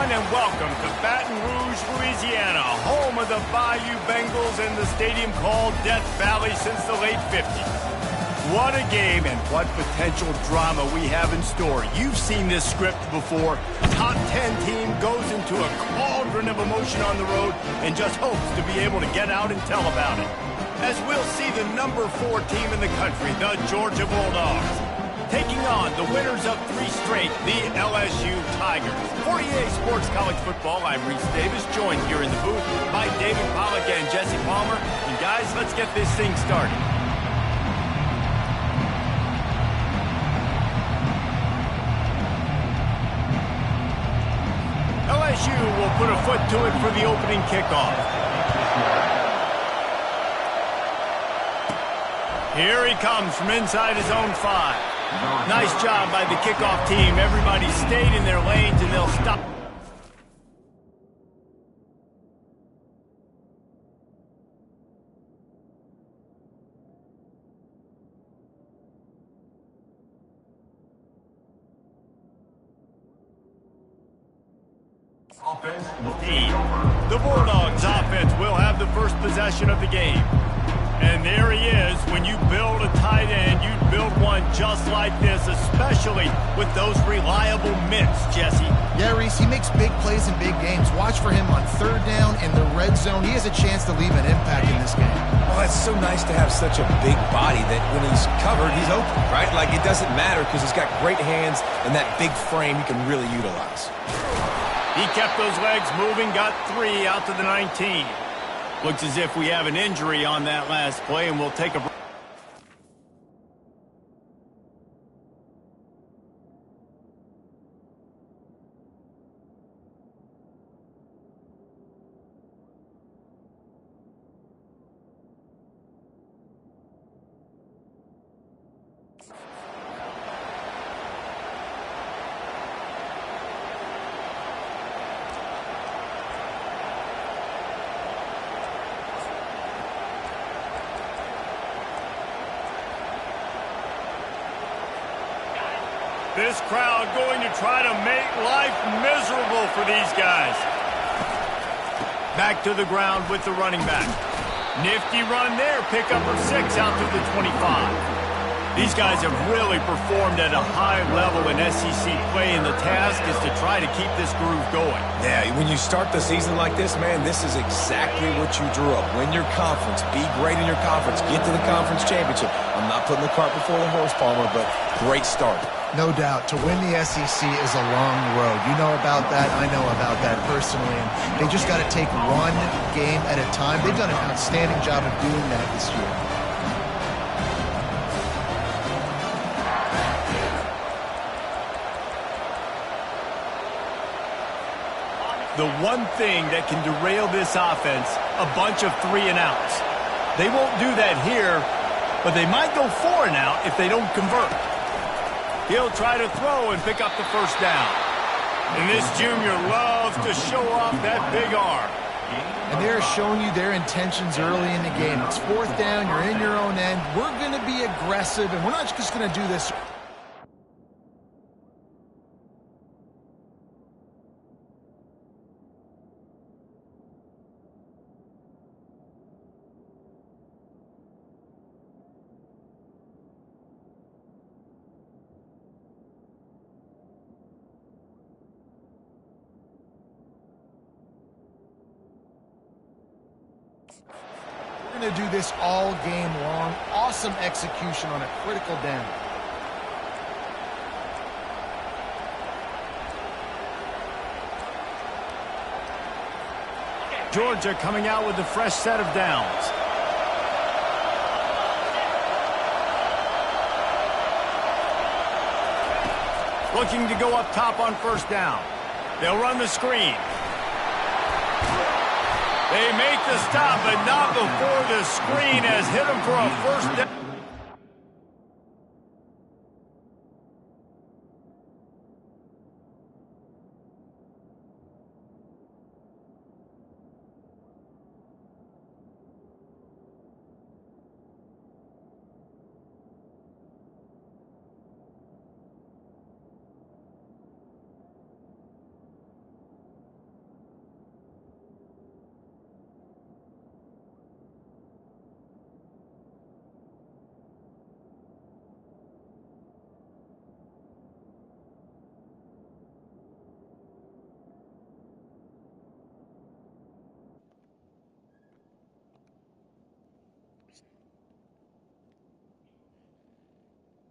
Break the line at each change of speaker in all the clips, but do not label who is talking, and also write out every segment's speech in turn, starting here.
everyone, and welcome to Baton Rouge, Louisiana, home of the Bayou Bengals and the stadium called Death Valley since the late 50s. What a game and what potential drama we have in store. You've seen this script before. A top 10 team goes into a cauldron of emotion on the road and just hopes to be able to get out and tell about it. As we'll see the number 4 team in the country, the Georgia Bulldogs, taking on the winners of 3 straight, the LSU Tigers. For EA Sports College Football, I'm Reese Davis, joined here in the booth by David Pollack and Jesse Palmer. And guys, let's get this thing started. LSU will put a foot to it for the opening kickoff. Here he comes from inside his own 5. Nice job by the kickoff team. Everybody stayed in their lanes, and they'll stop. The Bulldogs offense will have the first possession of the game. And there he is. When you build a tight end, you build one just like this, especially with those reliable mitts, Jesse.
Yeah, Reese, he makes big plays in big games. Watch for him on 3rd down in the red zone. He has a chance to leave an impact in this game.
Well, it's so nice to have such a big body that when he's covered, he's open, right? Like, it doesn't matter because he's got great hands and that big frame he can really utilize.
He kept those legs moving, got 3 out to the 19. Looks as if we have an injury on that last play, and we'll take a break. This crowd going to try to make life miserable for these guys. Back to the ground with the running back. Nifty run there. Pick up of 6 out to the 25. These guys have really performed at a high level in SEC play, and the task is to try to keep this groove going.
Yeah, when you start the season like this, man, this is exactly what you drew up. Win your conference. Be great in your conference. Get to the conference championship. I'm not putting the cart before the horse, Palmer, but great start.
No doubt. To win the SEC is a long road. You know about that. I know about that personally. And they just got to take one game at a time. They've done an outstanding job of doing that this year.
The one thing that can derail this offense, a bunch of 3 and outs. They won't do that here, but they might go 4 and out if they don't convert. He'll try to throw and pick up the first down. And this junior loves to show off that big arm.
And they're showing you their intentions early in the game. It's 4th down, you're in your own end. We're going to be aggressive, and we're not just going to do this. We're going to do this all game long. Awesome execution on a critical down.
Georgia coming out with a fresh set of downs. Looking to go up top on 1st down. They'll run the screen. They make the stop, but not before the screen has hit them for a 1st down.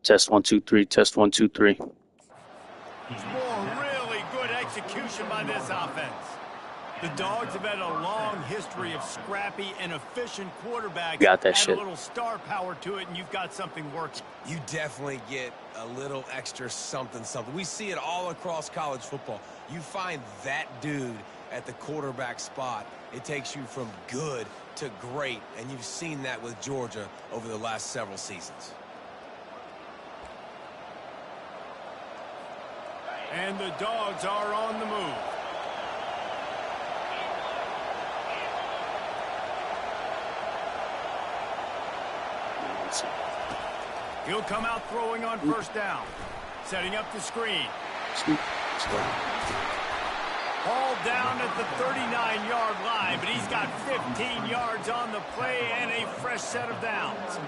Test 1 2 3. Test 1 2 3.
More really good execution by this offense. The Dogs have had a long history of scrappy and efficient quarterbacks.
Got that
Add
shit.
a little star power to it, and you've got something working.
You definitely get a little extra something. We see it all across college football. You find that dude at the quarterback spot, it takes you from good to great, and you've seen that with Georgia over the last several seasons.
And the Dogs are on the move. He'll come out throwing on first down. Setting up the screen. Ball down at the 39-yard line, but he's got 15 yards on the play and a fresh set of downs.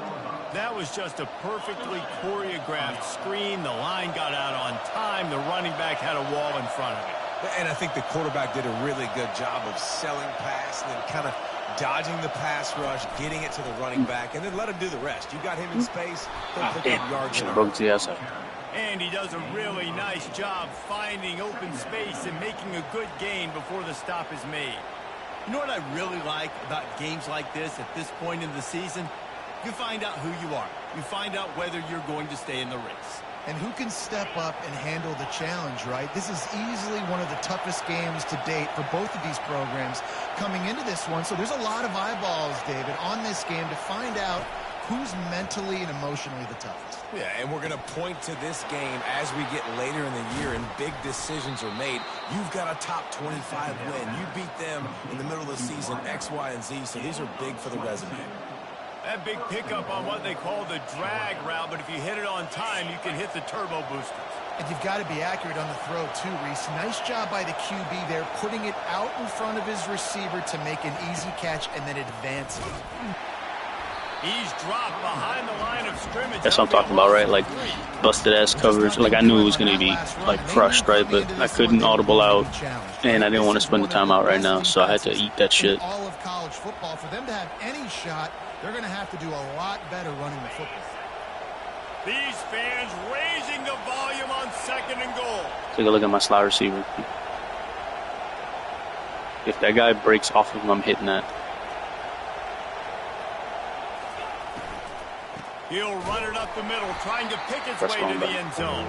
That was just a perfectly choreographed screen. The line got out on time. The running back had a wall in front of it.
And I think the quarterback did a really good job of selling pass and then kind of dodging the pass rush, getting it to the running back, and then let him do the rest. You got him in space, he'll pick up yards.
Should have broke to the outside.
And he does a really nice job finding open space and making a good gain before the stop is made. You know what I really like about games like this at this point in the season? You find out who you are. You find out whether you're going to stay in the race.
And who can step up and handle the challenge, right? This is easily one of the toughest games to date for both of these programs coming into this one. So there's a lot of eyeballs, David, on this game to find out who's mentally and emotionally the toughest.
Yeah, and we're going to point to this game as we get later in the year and big decisions are made. You've got a top 25 win. You beat them in the middle of the season, X, Y, and Z, so these are big for the resume.
That big pickup on what they call the drag route, but if you hit it on time, you can hit the turbo boosters.
And you've got to be accurate on the throw, too, Reese. Nice job by the QB there, putting it out in front of his receiver to make an easy catch and then advance it.
He's dropped behind the line of scrimmage.
That's what I'm talking about, right? Like, busted-ass coverage. Like, I knew it was going to be, like, crushed, right? But I couldn't audible out, and I didn't want to spend the time out right now, so I had to eat that shit.
All of college football, for them to have any shot, they're going to have to do a lot better running the football.
These fans raising the volume on second and goal.
Take a look at my slot receiver. If that guy breaks off of him, I'm hitting that.
He'll run it up the middle, trying to pick his way to the end zone.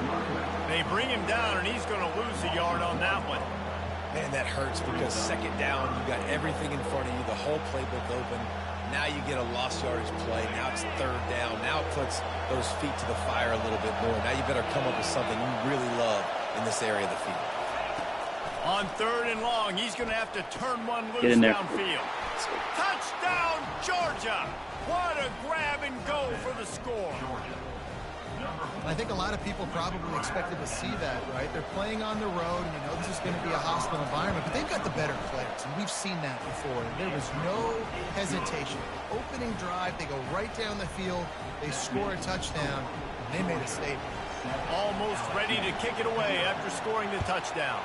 They bring him down, and he's going to lose a yard on that one.
Man, that hurts because second down, you got everything in front of you, the whole playbook open. Now you get a lost yardage play. Now it's third down. Now it puts those feet to the fire a little bit more. Now you better come up with something you really love in this area of the field.
On third and long, he's going to have to turn one loose downfield. Touchdown, Georgia! What a grab and go for the score.
I think a lot of people probably expected to see that, right? They're playing on the road, and you know this is going to be a hostile environment, but they've got the better players, and we've seen that before. There was no hesitation. Opening drive, they go right down the field, they score a touchdown, and they made a statement.
Almost ready to kick it away after scoring the touchdown.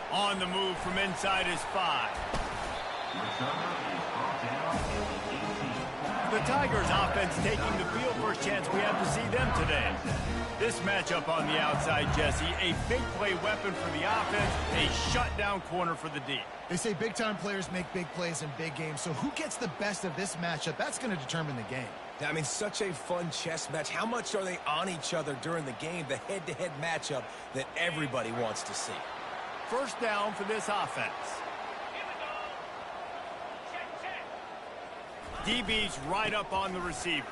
On the move from inside his 5. The Tigers offense taking the field. First chance we have to see them today. This matchup on the outside, Jesse, a big play weapon for the offense, a shutdown corner for the D.
They say big-time players make big plays in big games, so who gets the best of this matchup? That's going to determine the game.
I mean, such a fun chess match. How much are they on each other during the game, the head-to-head matchup that everybody wants to see?
First down for this offense. DB's right up on the receivers.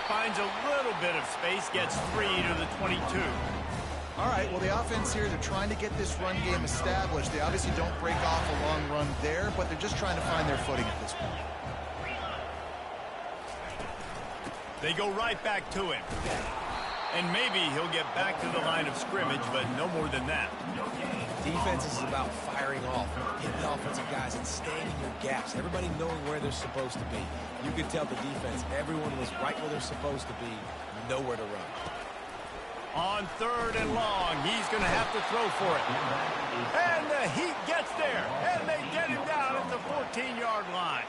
Finds a little bit of space, gets 3 to the 22.
All right, well, the offense here, they're trying to get this run game established. They obviously don't break off a long run there, but they're just trying to find their footing at this point.
They go right back to him. And maybe he'll get back to the line of scrimmage, but no more than that.
Defense is about firing off, hitting the offensive guys, and staying in your gaps. Everybody knowing where they're supposed to be. You could tell the defense, everyone was right where they're supposed to be, nowhere to run.
On third and long, he's going to have to throw for it. And the Heat gets there, and they get him down at the 14-yard line.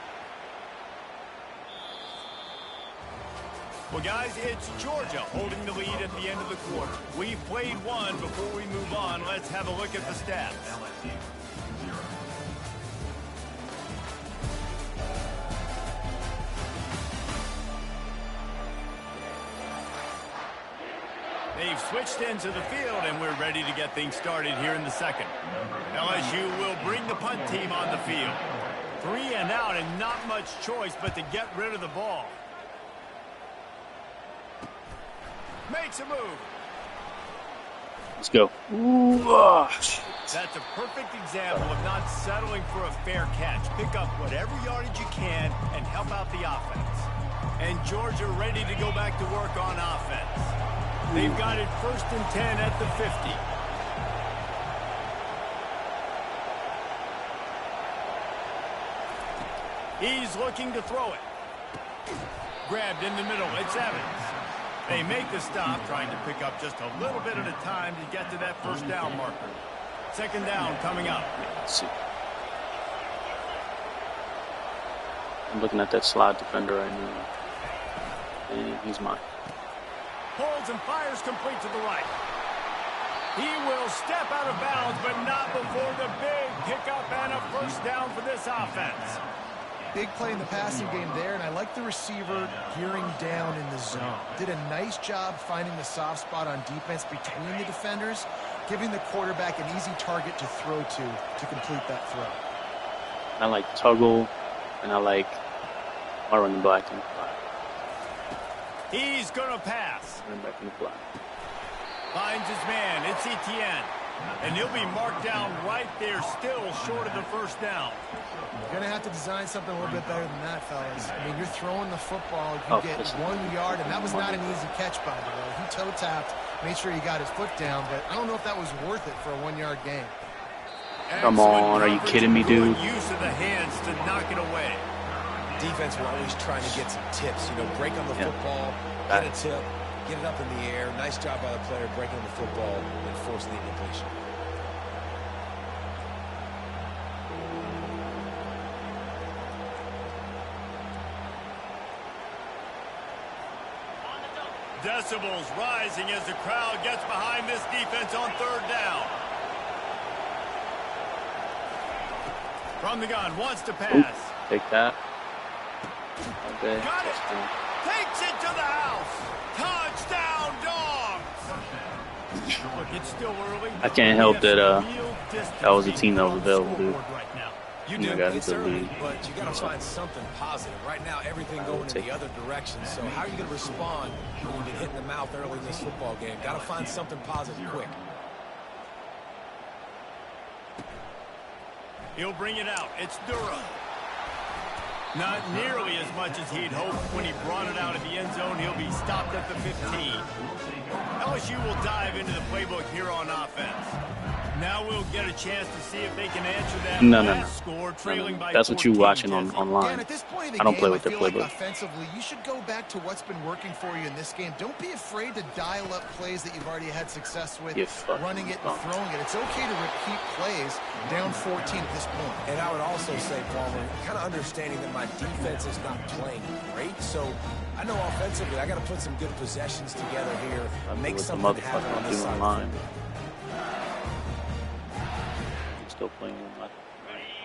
Well, guys, it's Georgia holding the lead at the end of the quarter. We've played one. Before we move on, let's have a look at the stats. They've switched into the field, and we're ready to get things started here in the second. LSU will bring the punt team on the field. 3 and out, and not much choice but to get rid of the ball. Makes a move.
Let's go. Ooh,
That's a perfect example of not settling for a fair catch. Pick up whatever yardage you can and help out the offense. And Georgia ready to go back to work on offense. They've got it 1st and 10 at the 50. He's looking to throw it. Grabbed in the middle. It's Evans. They make the stop, trying to pick up just a little bit at a time to get to that 1st down marker. 2nd down coming up.
Let's see. I'm looking at that slot defender right now. And he's mine.
Holds and fires complete to the right. He will step out of bounds, but not before the big pickup and a 1st down for this offense.
Big play in the passing game there, and I like the receiver gearing down in the zone. Did a nice job finding the soft spot on defense between the defenders, giving the quarterback an easy target to throw to complete that throw.
I like Tuggle, and I like run the black and fly.
He's going to pass.
Run back in the fly.
Finds his man. It's Etienne. And he'll be marked down right there, still short of the 1st down.
You're going to have to design something a little bit better than that, fellas. I mean, you're throwing the football, you get 1 yard, and that was not an easy catch, by the way. He toe-tapped, made sure he got his foot down, but I don't know if that was worth it for a 1-yard gain.
Come on, are you kidding me, dude?
Use of the hands to knock it away.
Defense will always trying to get some tips, you know, break on the football, get a tip, get it up in the air. Nice job by the player breaking on the football and forcing the incompletion.
Decibels rising as the crowd gets behind this defense on 3rd down. From the gun, wants to pass.
Ooh, take that. Okay.
Got it. Takes it to the house. Touchdown, Dogs. Look, it's still early.
I can't help that that was a team that was available, dude.
You do, it's early, but you got to find something positive. Right now, everything going in the other direction. So how are you going to respond when you get hit in the mouth early in this football game? Got to find something positive quick.
He'll bring it out. It's Durham. Not nearly as much as he'd hoped when he brought it out of the end zone. He'll be stopped at the 15. LSU will dive into the playbook here on offense. Now we'll get a chance to see if they can answer that last score, trailing by 14.
That's what you're watching online.
At this point in the
I don't
game,
play with their
like
playbook.
Offensively, you should go back to what's been working for you in this game. Don't be afraid to dial up plays that you've already had success with, running it and throwing it. It's okay to repeat plays down 14 at this point.
And I would also say, Palmer, kind of understanding that my defense is not playing great, so I know offensively I got to put some good possessions together here, make something happen on this side.
Still playing with my...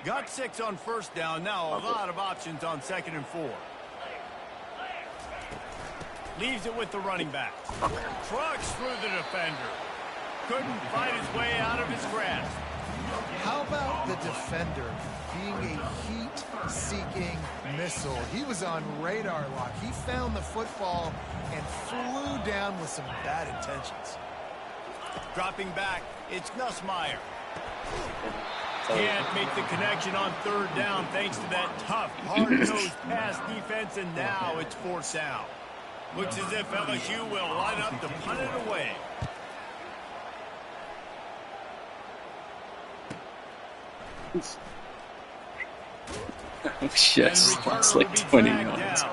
Got 6 on 1st down. Now a lot of options on 2nd and 4. Leaves it with the running back. Trucks through the defender. Couldn't fight his way out of his grasp.
How about the defender being a heat-seeking missile? He was on radar lock. He found the football and flew down with some bad intentions.
Dropping back, it's Nussmeier. Can't make the connection on 3rd down thanks to that tough, hard-nosed pass defense, and now it's 4th down. Looks as if LSU will line up to punt it away.
Yes, it's like 20 yards.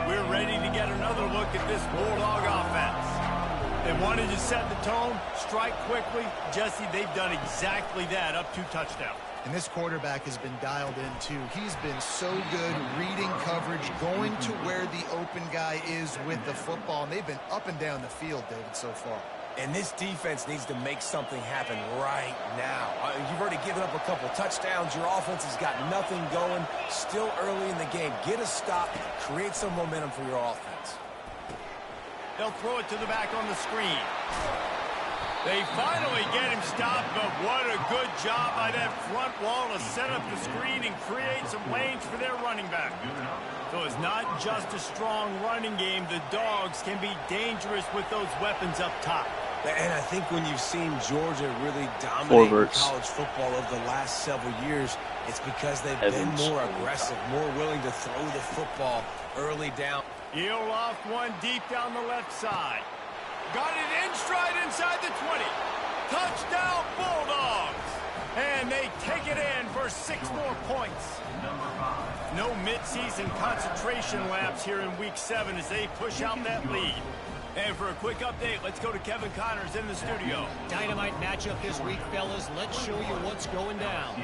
We're ready to get another look at this Bulldog offense. They wanted to set the tone, strike quickly. Jesse, they've done exactly that, up 2 touchdowns.
And this quarterback has been dialed in, too. He's been so good reading coverage, going to where the open guy is with the football. And they've been up and down the field, David, so far.
And this defense needs to make something happen right now. You've already given up a couple touchdowns. Your offense has got nothing going. Still early in the game. Get a stop. Create some momentum for your offense.
They'll throw it to the back on the screen. They finally get him stopped, but what a good job by that front wall to set up the screen and create some lanes for their running back. So it's not just a strong running game. The Dogs can be dangerous with those weapons up top.
And I think when you've seen Georgia really dominate college football over the last several years, it's because they've been more aggressive, more willing to throw the football early down.
He'll off one deep down the left side. Got it in stride inside the 20. Touchdown Bulldogs. And they take it in for 6 more points. No midseason concentration lapse here in Week 7 as they push out that lead. And for a quick update, let's go to Kevin Connors in the studio.
Dynamite matchup this week, fellas. Let's show you what's going down.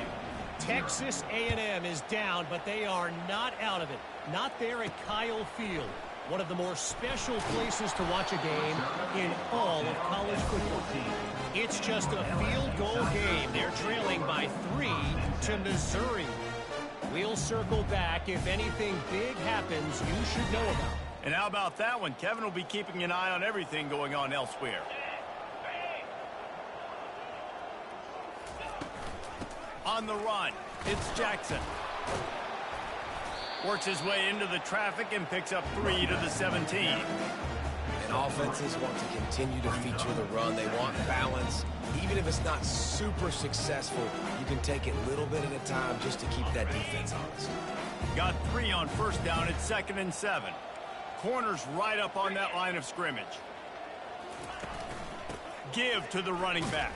Texas A&M is down, but they are not out of it. Not there at Kyle Field. One of the more special places to watch a game in all of college football. It's just a field goal game. They're trailing by 3 to Missouri. We'll circle back. If anything big happens, you should know about.
And how about that one? Kevin will be keeping an eye on everything going on elsewhere. On the run, it's Jackson. Works his way into the traffic and picks up 3 to the 17.
And offenses want to continue to feature the run. They want balance. Even if it's not super successful, you can take it little bit at a time just to keep that defense honest.
Got 3 on first down. It's 2nd and 7. Corners right up on that line of scrimmage. Give to the running back.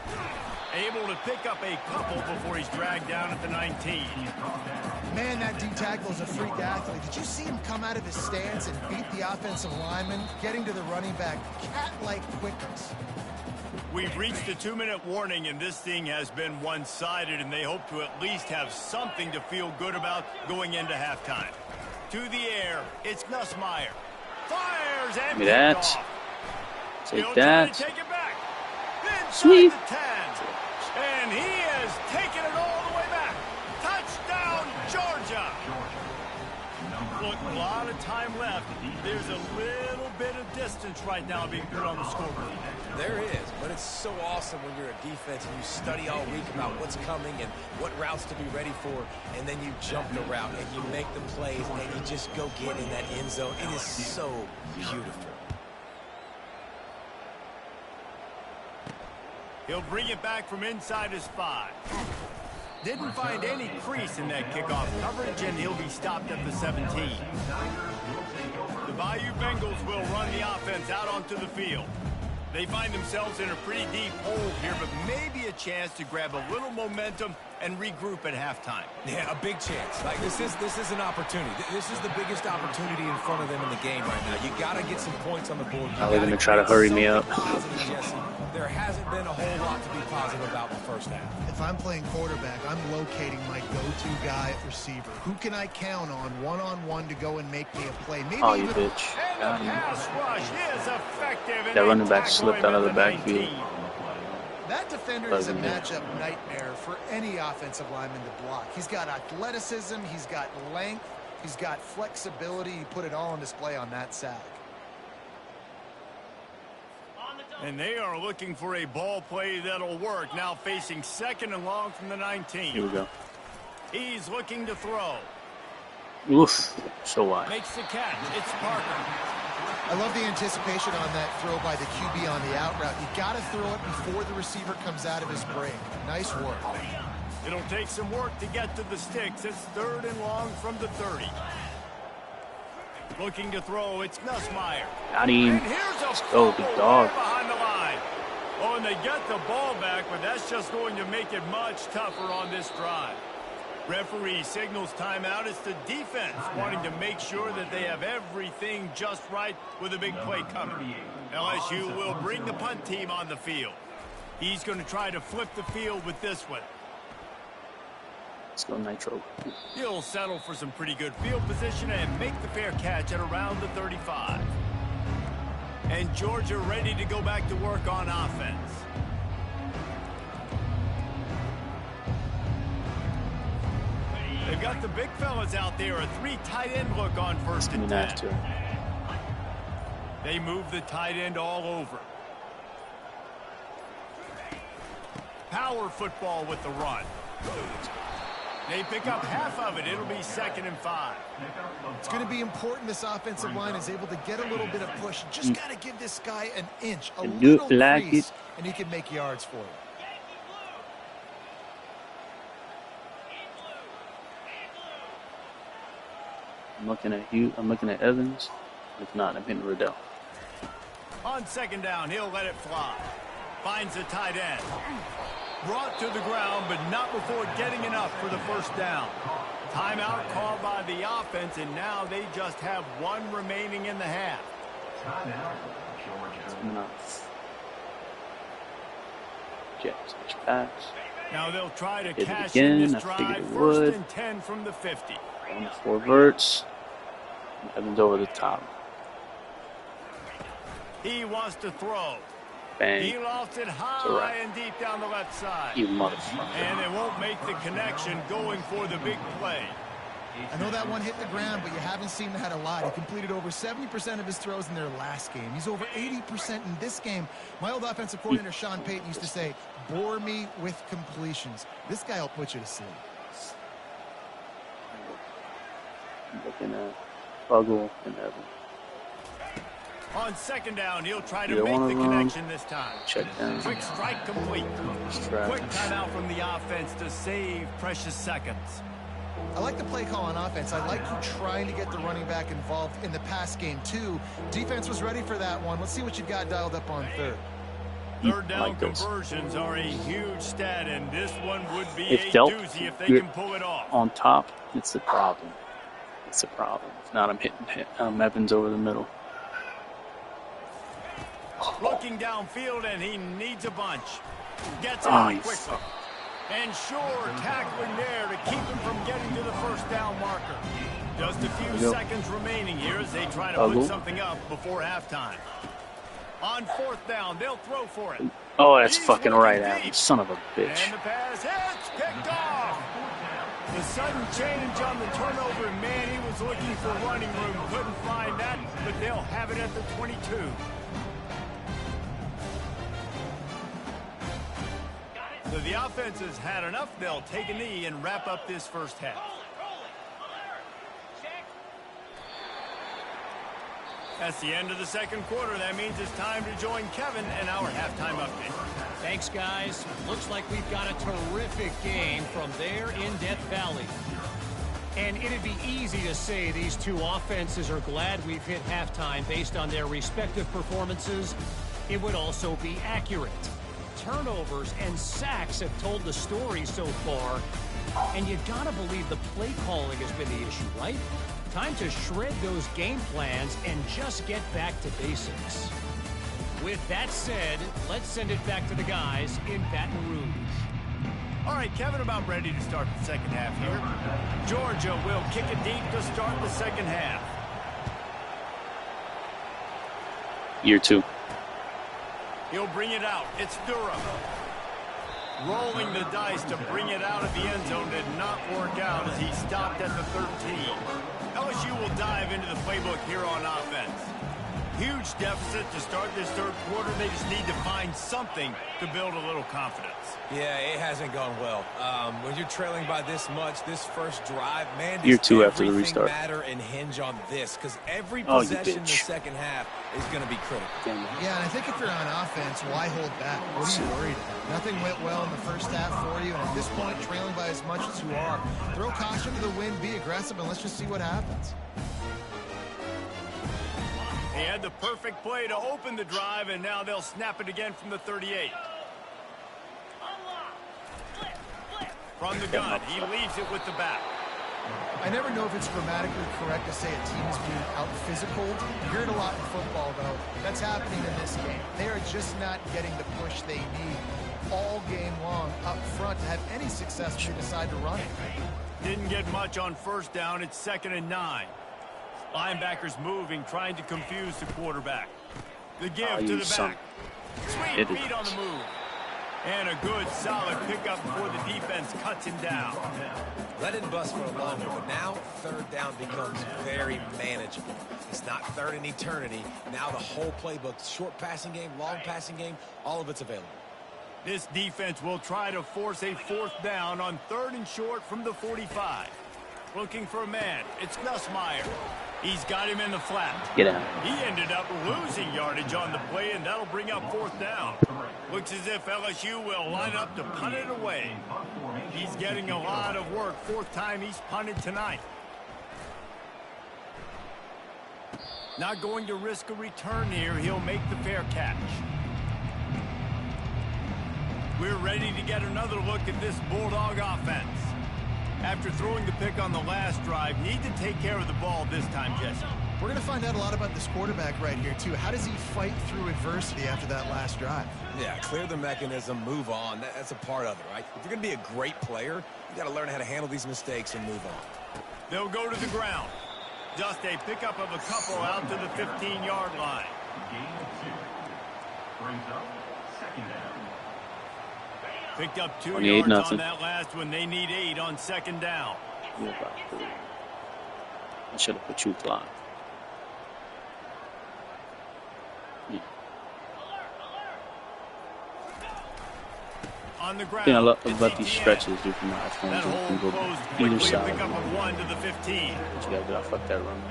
Able to pick up a couple before he's dragged down at the 19.
Man, that D-tackle is a freak athlete. Did you see him come out of his stance and beat the offensive lineman, getting to the running back? Cat-like quickness.
We've reached a 2-minute warning, and this thing has been one-sided, and they hope to at least have something to feel good about going into halftime. To the air, it's Nussmeier. Fires and
Look at that. Take that.
Take it back.
Sweet.
The 10. And he has taken it all the way back. Touchdown, Georgia. Look, a lot of time left. There's a little bit of distance right now being put on the scoreboard.
There is, but it's so awesome when you're a defense and you study all week about what's coming and what routes to be ready for, and then you jump the route and you make the plays and you just go get in that end zone. It is so beautiful.
He'll bring it back from inside his 5. Didn't find any crease in that kickoff coverage, and he'll be stopped at the 17. The Bayou Bengals will run the offense out onto the field. They find themselves in a pretty deep hole here, but maybe a chance to grab a little momentum and regroup at halftime.
Yeah, a big chance. Like this is an opportunity. This is the biggest opportunity in front of them in the game right now. You got to get some points on the board.
They're going to try to hurry me up.
There hasn't been a whole lot to be positive about in the first half.
If I'm playing quarterback, I'm locating my go-to guy at receiver. Who can I count on one-on-one to go and make me a play? Maybe
Oh, you bitch.
And the pass rush is effective.
That running back slipped out of the backfield.
That defender is a matchup nightmare for any offensive lineman to block. He's got athleticism, he's got length, he's got flexibility. He put it all on display on that sack.
And they are looking for a ball play that'll work. Now facing 2nd and long from the 19.
Here we go.
He's looking to throw.
Oof. So wide.
Makes the catch. It's Parker.
I love the anticipation on that throw by the QB on the out route. You got to throw it before the receiver comes out of his break. Nice work.
It'll take some work to get to the sticks. It's 3rd and long from the 30. Looking to throw, it's Nussmeier.
Got him.
And here's a
Go, big dog.
behind the line. Oh, and they get the ball back, but that's just going to make it much tougher on this drive. Referee signals timeout. It's the defense wanting to make sure that they have everything just right with a big play coming. LSU will bring the punt team on the field. He's going to try to flip the field with this one.
Let's go Nitro.
He'll settle for some pretty good field position and make the fair catch at around the 35. And Georgia ready to go back to work on offense. They've got the big fellas out there, a 3 tight end look on 1st and 10. They move the tight end all over. Power football with the run. They pick up half of it. It'll be 2nd and 5.
It's going to be important this offensive line is able to get a little bit of push. Just got to give this guy an inch, a little crease, and he can make yards for you.
I'm looking at Hugh. I'm looking at Evans. If not, I'm hitting Riddell.
On 2nd down, he'll let it fly. Finds a tight end. Brought to the ground, but not before getting enough for the 1st down. Timeout called by the offense, and now they just have 1 remaining in the half.
Jets, backs.
Now they'll try to
Hit
cash
it again.
in this
I
drive.
figured it
1st
would.
and 10 from the 50.
On 4 verts. Evans over the top.
He wants to throw.
Bang.
He lost it high and deep down the left side.
You motherfucker.
And they won't make the connection going for the big play.
I know that one hit the ground, but you haven't seen that a lot. He completed over 70% of his throws in their last game. He's over 80% in this game. My old offensive coordinator, Sean Payton, used to say, bore me with completions. This guy will put you to sleep.
I'm looking at Buggle and Evans.
On 2nd down, he'll try to
Either
make
one
the
of them.
connection this time.
Check down.
Quick strike complete. Quick timeout from the offense to save precious seconds.
I like the play call on offense. I like you trying to get the running back involved in the pass game, too. Defense was ready for that one. Let's see what you've got dialed up on 3rd.
3rd down
like
conversions are a huge stat, and this one would be
If
a
dealt,
doozy if they can pull it off.
On top, it's the problem. It's the problem. If not, I'm hitting Evans over the middle.
Looking downfield, and he needs a bunch. Gets
Oh,
out
you
quickly.
fuck.
And sure, tackling there to keep him from getting to the 1st down marker. Just a few seconds remaining here as they try to put something up before halftime. On 4th down, they'll throw for it.
Oh, that's
He's
fucking
looking
right at
deep.
him. Son of a bitch.
And the pass hits, picked off. The sudden change on the turnover, man, he was looking for running room. Couldn't find that, but they'll have it at the 22. So the offense has had enough. They'll take a knee and wrap up this 1st half. That's the end of the 2nd quarter. That means it's time to join Kevin and our halftime update.
Thanks, guys. Looks like we've got a terrific game from there in Death Valley. And it'd be easy to say these 2 offenses are glad we've hit halftime based on their respective performances. It would also be accurate. Turnovers and sacks have told the story so far. And you gotta believe the play calling has been the issue, right? Time to shred those game plans and just get back to basics. With that said, let's send it back to the guys in Baton Rouge.
All right, Kevin, about ready to start the 2nd half here. Georgia will kick it deep to start the 2nd half.
Year 2.
He'll bring it out. It's Durham. Rolling the dice to bring it out of the end zone did not work out as he stopped at the 13. LSU will dive into the playbook here on offense. Huge deficit to start this 3rd quarter. They just need to find something to build a little confidence.
Yeah, it hasn't gone well. When you're trailing by this much, this 1st drive, man,
Year
does
2 after the
everything
restart.
matter and hinge on this, because every
Oh, you
possession in the
bitch.
2nd half is going to be critical.
Yeah, and I think if you're on offense, why hold back? What are you worried about? Nothing went well in the 1st half for you, and at this point, trailing by as much as you are, throw caution to the wind, be aggressive, and let's just see what happens.
He had the perfect play to open the drive, and now they'll snap it again from the 38. From the gun, he leaves it with the back.
I never know if it's grammatically correct to say a team is being out-physical. You hear it a lot in football, though. That's happening in this game. They are just not getting the push they need all game long up front to have any success when they decide to run it.
Didn't get much on first down. It's 2nd and 9. Linebackers moving, trying to confuse the quarterback. The give to the back. Sweet feet on the move. And a good, solid pickup before the defense cuts him down.
Let it bust for a long one, but now 3rd down becomes very manageable. It's not 3rd and eternity. Now the whole playbook, short passing game, long passing game, all of it's available.
This defense will try to force a 4th down on 3rd and short from the 45. Looking for a man. It's Nussmeier. He's got him in the flat.
Get out.
He ended up losing yardage on the play, and that'll bring up 4th down. Looks as if LSU will line up to punt it away. He's getting a lot of work. 4th time he's punted tonight. Not going to risk a return here. He'll make the fair catch. We're ready to get another look at this Bulldog offense. After throwing the pick on the last drive, need to take care of the ball this time, Jesse.
We're going to find out a lot about this quarterback right here, too. How does he fight through adversity after that last drive?
Yeah, clear the mechanism, move on. That's a part of it, right? If you're going to be a great player, you got to learn how to handle these mistakes and move on.
They'll go to the ground. Just a pickup of a couple out to the 15-yard line.
Gain of 2. Brings up 2nd down.
Picked up 2
28
yards on that last one. They need 8 on 2nd down.
I should have put you block.
On the ground.
I love about these stretches you can offense. You can go either side.
Pick up of 1 to the 15.
But you gotta do. I fuck that run.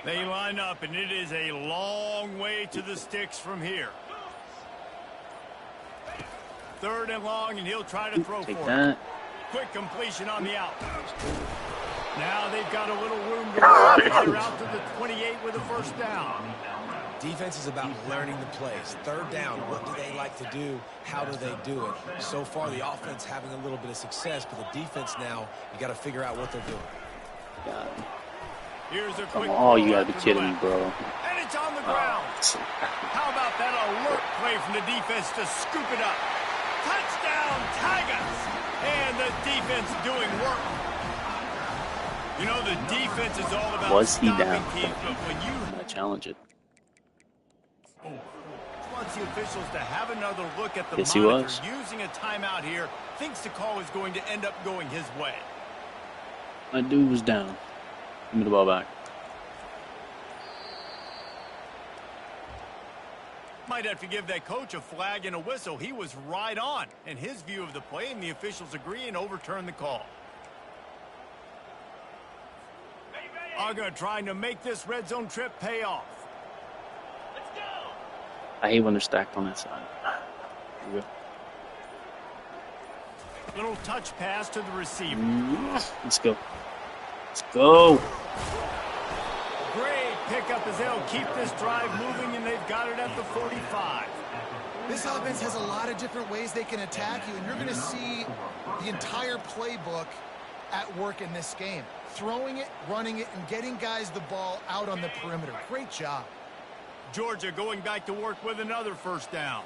They line up, and it is a long way to the sticks from here. 3rd and long, and he'll try to throw for it. Quick completion on the out. Now they've got a little room to work. They're out to the 28 with a 1st down.
Defense is about learning the plays. 3rd down, what do they like to do? How do they do it? So far, the offense having a little bit of success, but the defense now, you got to figure out what they're doing.
Here's a quick
you gotta be kidding me, bro.
And it's on the ground. How about that alert play from the defense to scoop it up? Touchdown, Tigers! And the defense doing work. You know, the defense is all about stopping teams, but when you
challenge it.
Wants the officials to have another look at the
monitor.
Using a timeout here, thinks the call is going to end up going his way.
My dude was down. Give me the ball back.
Might have to give that coach a flag and a whistle. He was right on in his view of the play, and the officials agree and overturn the call. Uga trying to make this red zone trip pay off.
Let's go.
I hate when they're stacked on that side. Here we go.
Little touch pass to the receiver.
Let's go. Let's go.
Great pickup as they'll keep this drive moving, and they've got it at the 45.
This offense has a lot of different ways they can attack you, and you're going to see the entire playbook at work in this game. Throwing it, running it, and getting guys the ball out on the perimeter. Great job.
Georgia going back to work with another 1st down.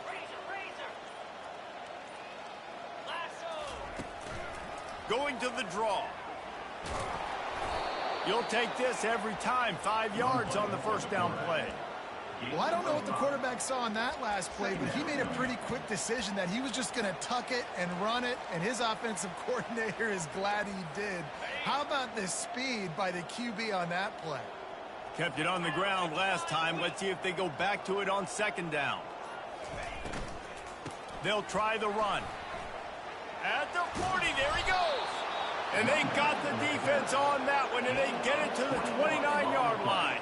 Going to the draw. You'll take this every time. 5 yards on the 1st down play.
Well, I don't know what the quarterback saw on that last play, but he made a pretty quick decision that he was just going to tuck it and run it, and his offensive coordinator is glad he did. How about the speed by the QB on that play?
Kept it on the ground last time. Let's see if they go back to it on 2nd down. They'll try the run. At the 40, there he goes. And they got the defense on that one, and they get it to the 29-yard line.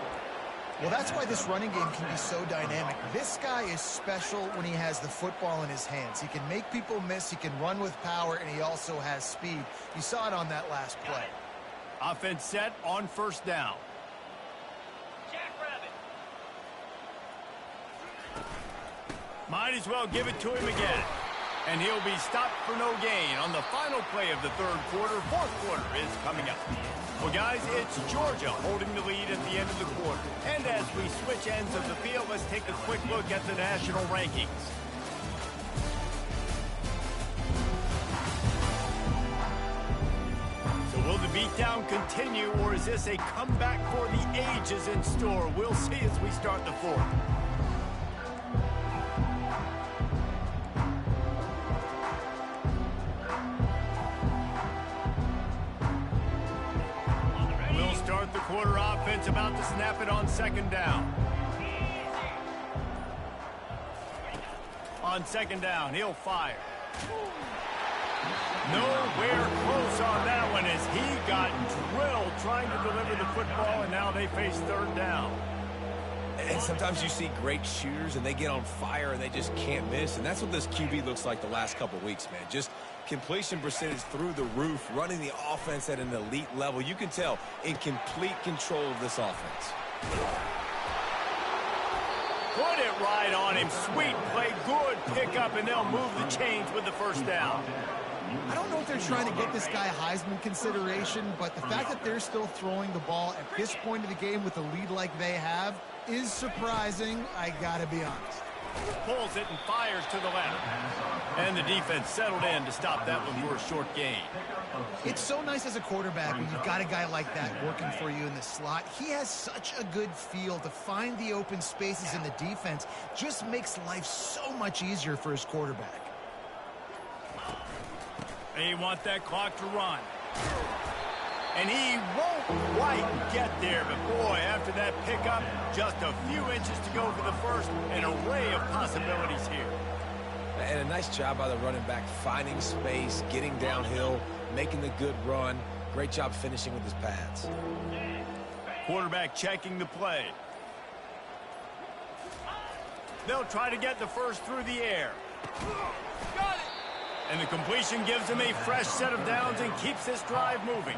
Well, that's why this running game can be so dynamic. This guy is special when he has the football in his hands. He can make people miss, he can run with power, and he also has speed. You saw it on that last play.
Offense set on first down. Might as well give it to him again. And he'll be stopped for no gain on the final play of the third quarter. Fourth quarter is coming up. Well, guys, it's Georgia holding the lead at the end of the quarter. And as we switch ends of the field, let's take a quick look at the national rankings. So will the beatdown continue, or is this a comeback for the ages in store? We'll see as we start the fourth. Start the quarter offense, about to snap it on second down. On second down, he'll fire. Nowhere close on that one as he got drilled trying to deliver the football, and now they face third down.
And sometimes you see great shooters and they get on fire and they just can't miss. And that's what this QB looks like the last couple weeks, man. Just completion percentage through the roof, running the offense at an elite level. You can tell in complete control of this offense.
Put it right on him. Sweet play, good pickup, and they'll move the chains with the first down.
I don't know if they're trying to get this guy Heisman consideration, but the fact that they're still throwing the ball at this point of the game with a lead like they have is surprising, I gotta be honest.
Pulls it and fires to the left. And the defense settled in to stop that one for a short gain.
It's so nice as a quarterback when you've got a guy like that working for you in the slot. He has such a good feel to find the open spaces in the defense. Just makes life so much easier for his quarterback.
They want that clock to run. And he won't quite get there, but boy, after that pickup, just a few inches to go for the first. An array of possibilities here.
And a nice job by the running back, finding space, getting downhill, making the good run. Great job finishing with his pads.
Quarterback checking the play. They'll try to get the first through the air. Got it! And the completion gives them a fresh set of downs and keeps this drive moving.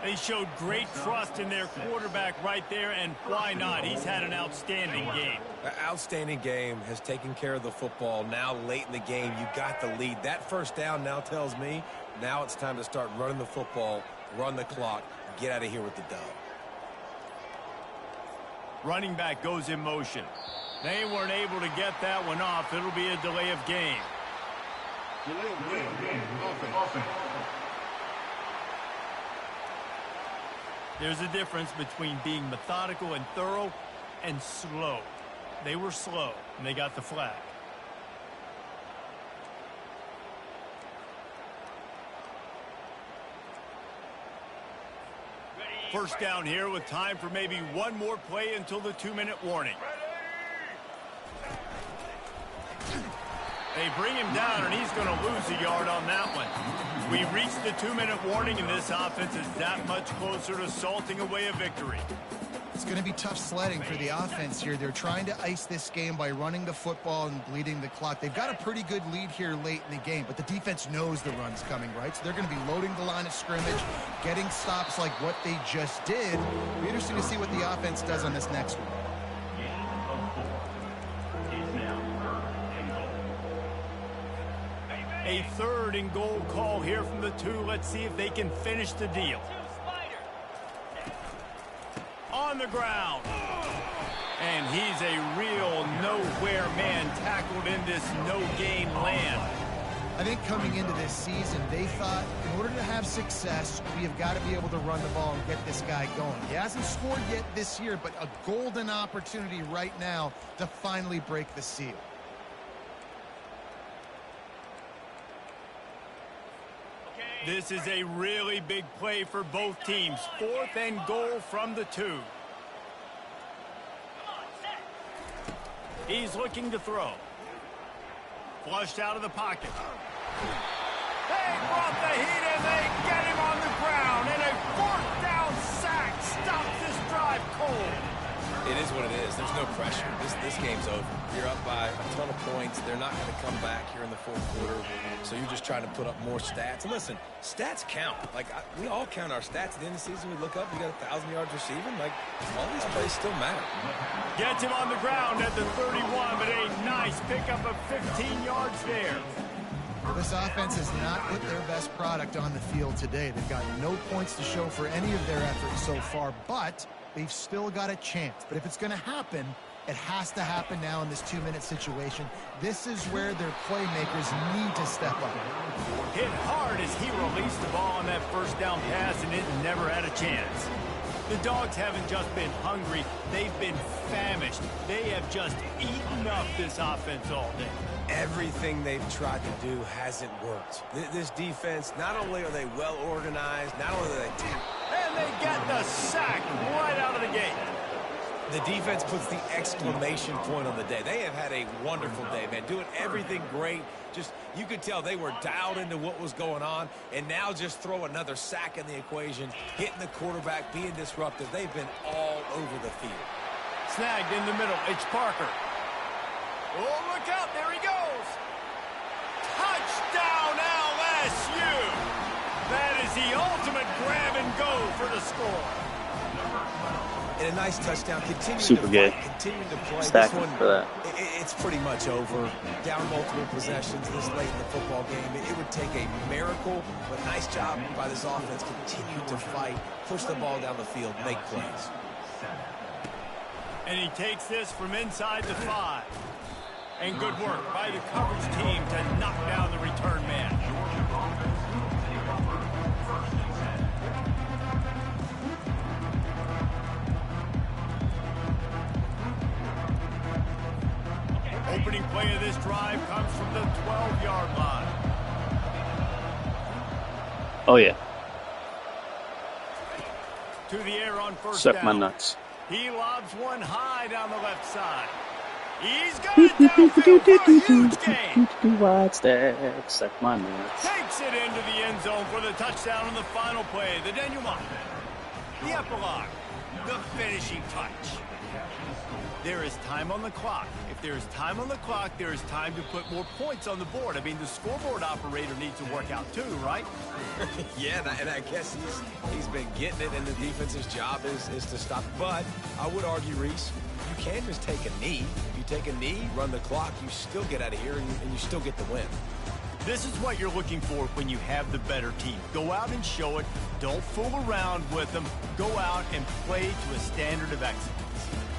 They showed great trust in their quarterback right there, and why not? He's had an outstanding game.
An outstanding game, has taken care of the football. Now late in the game, you got the lead. That first down now tells me now it's time to start running the football, run the clock, get out of here with the dub.
Running back goes in motion. They weren't able to get that one off. It'll be a delay of game. There's a difference between being methodical and thorough and slow. They were slow, and they got the flag. First down here with time for maybe one more play until the 2-minute warning. They bring him down, and he's going to lose a yard on that one. We reached the 2-minute warning, and this offense is that much closer to salting away a victory.
It's going to be tough sledding for the offense here. They're trying to ice this game by running the football and bleeding the clock. They've got a pretty good lead here late in the game, but the defense knows the run's coming, right? So they're going to be loading the line of scrimmage, getting stops like what they just did. It'll be interesting to see what the offense does on this next one.
A third and goal call here from the 2. Let's see if they can finish the deal. On the ground. And he's a real nowhere man tackled in this no-gain land.
I think coming into this season, they thought in order to have success, we have got to be able to run the ball and get this guy going. He hasn't scored yet this year, but a golden opportunity right now to finally break the seal.
This is a really big play for both teams. 4th and goal from the 2. He's looking to throw. Flushed out of the pocket. They brought the heat and they get him on the ground. And a 4th down sack stops this drive cold.
It is what it pressure. This game's over. You're up by a ton of points. They're not going to come back here in the fourth quarter. So you're just trying to put up more stats. And listen, stats count. Like, we all count our stats at the end of the season. We look up, you got 1,000 yards receiving. Like, all these plays still matter.
Gets him on the ground at the 31, but a nice pickup of 15 yards there.
Well, this offense has not put their best product on the field today. They've got no points to show for any of their efforts so far, but they've still got a chance. But if it's going to happen, it has to happen now in this 2-minute situation. This is where their playmakers need to step up.
Hit hard as he released the ball on that first down pass, and it never had a chance. The Dogs haven't just been hungry, they've been famished. They have just eaten up this offense all day.
Everything they've tried to do hasn't worked. This defense, not only are they well organized, not only are they...
And they get the sack right out of the gate.
The defense puts the exclamation point on the day. They have had a wonderful day, man. Doing everything great. Just, you could tell they were dialed into what was going on. And now just throw another sack in the equation. Hitting the quarterback, being disruptive. They've been all over the field.
Snagged in the middle. It's Parker. Oh, look out. There he goes. Touchdown, LSU. That is the ultimate grab and go for the score.
And a nice touchdown.
Super gay.
Continuing to play.
Stacking
this one,
for that.
It's pretty much over. Down multiple possessions this late in the football game. It would take a miracle, but nice job by this offense. Continue to fight, push the ball down the field, make plays.
And he takes this from inside the 5. And good work by the coverage team to knock down the return man. Opening play of this drive comes from the 12-yard line.
Oh, yeah.
To the air on first
Suck
down.
my nuts.
He lobs one high down the left side. He's got it downfield for a huge gain.
What's that? Suck my nuts.
Takes it into the end zone for the touchdown on the final play. The denouement. The epilogue. The finishing touch. There is time on the clock. If there is time on the clock, there is time to put more points on the board. I mean, the scoreboard operator needs to work out too, right?
Yeah, and I guess he's been getting it, and the defense's job is to stop. But I would argue, Reese, you can't just take a knee. You take a knee, run the clock, you still get out of here, and you still get the win.
This is what you're looking for when you have the better team. Go out and show it. Don't fool around with them. Go out and play to a standard of excellence.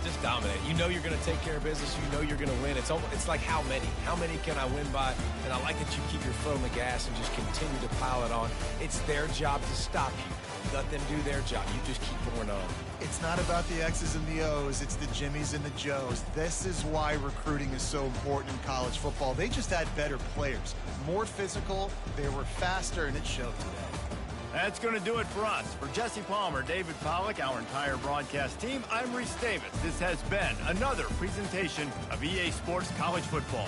Just dominate. You know you're going to take care of business. You know you're going to win. It's like how many? How many can I win by? And I like that you keep your foot on the gas and just continue to pile it on. It's their job to stop you. Let them do their job. You just keep going on.
It's not about the X's and the O's. It's the Jimmies and the Joes. This is why recruiting is so important in college football. They just had better players, more physical, they were faster, and it showed today.
That's going to do it for us. For Jesse Palmer, David Pollack, our entire broadcast team, I'm Reese Davis. This has been another presentation of EA Sports College Football.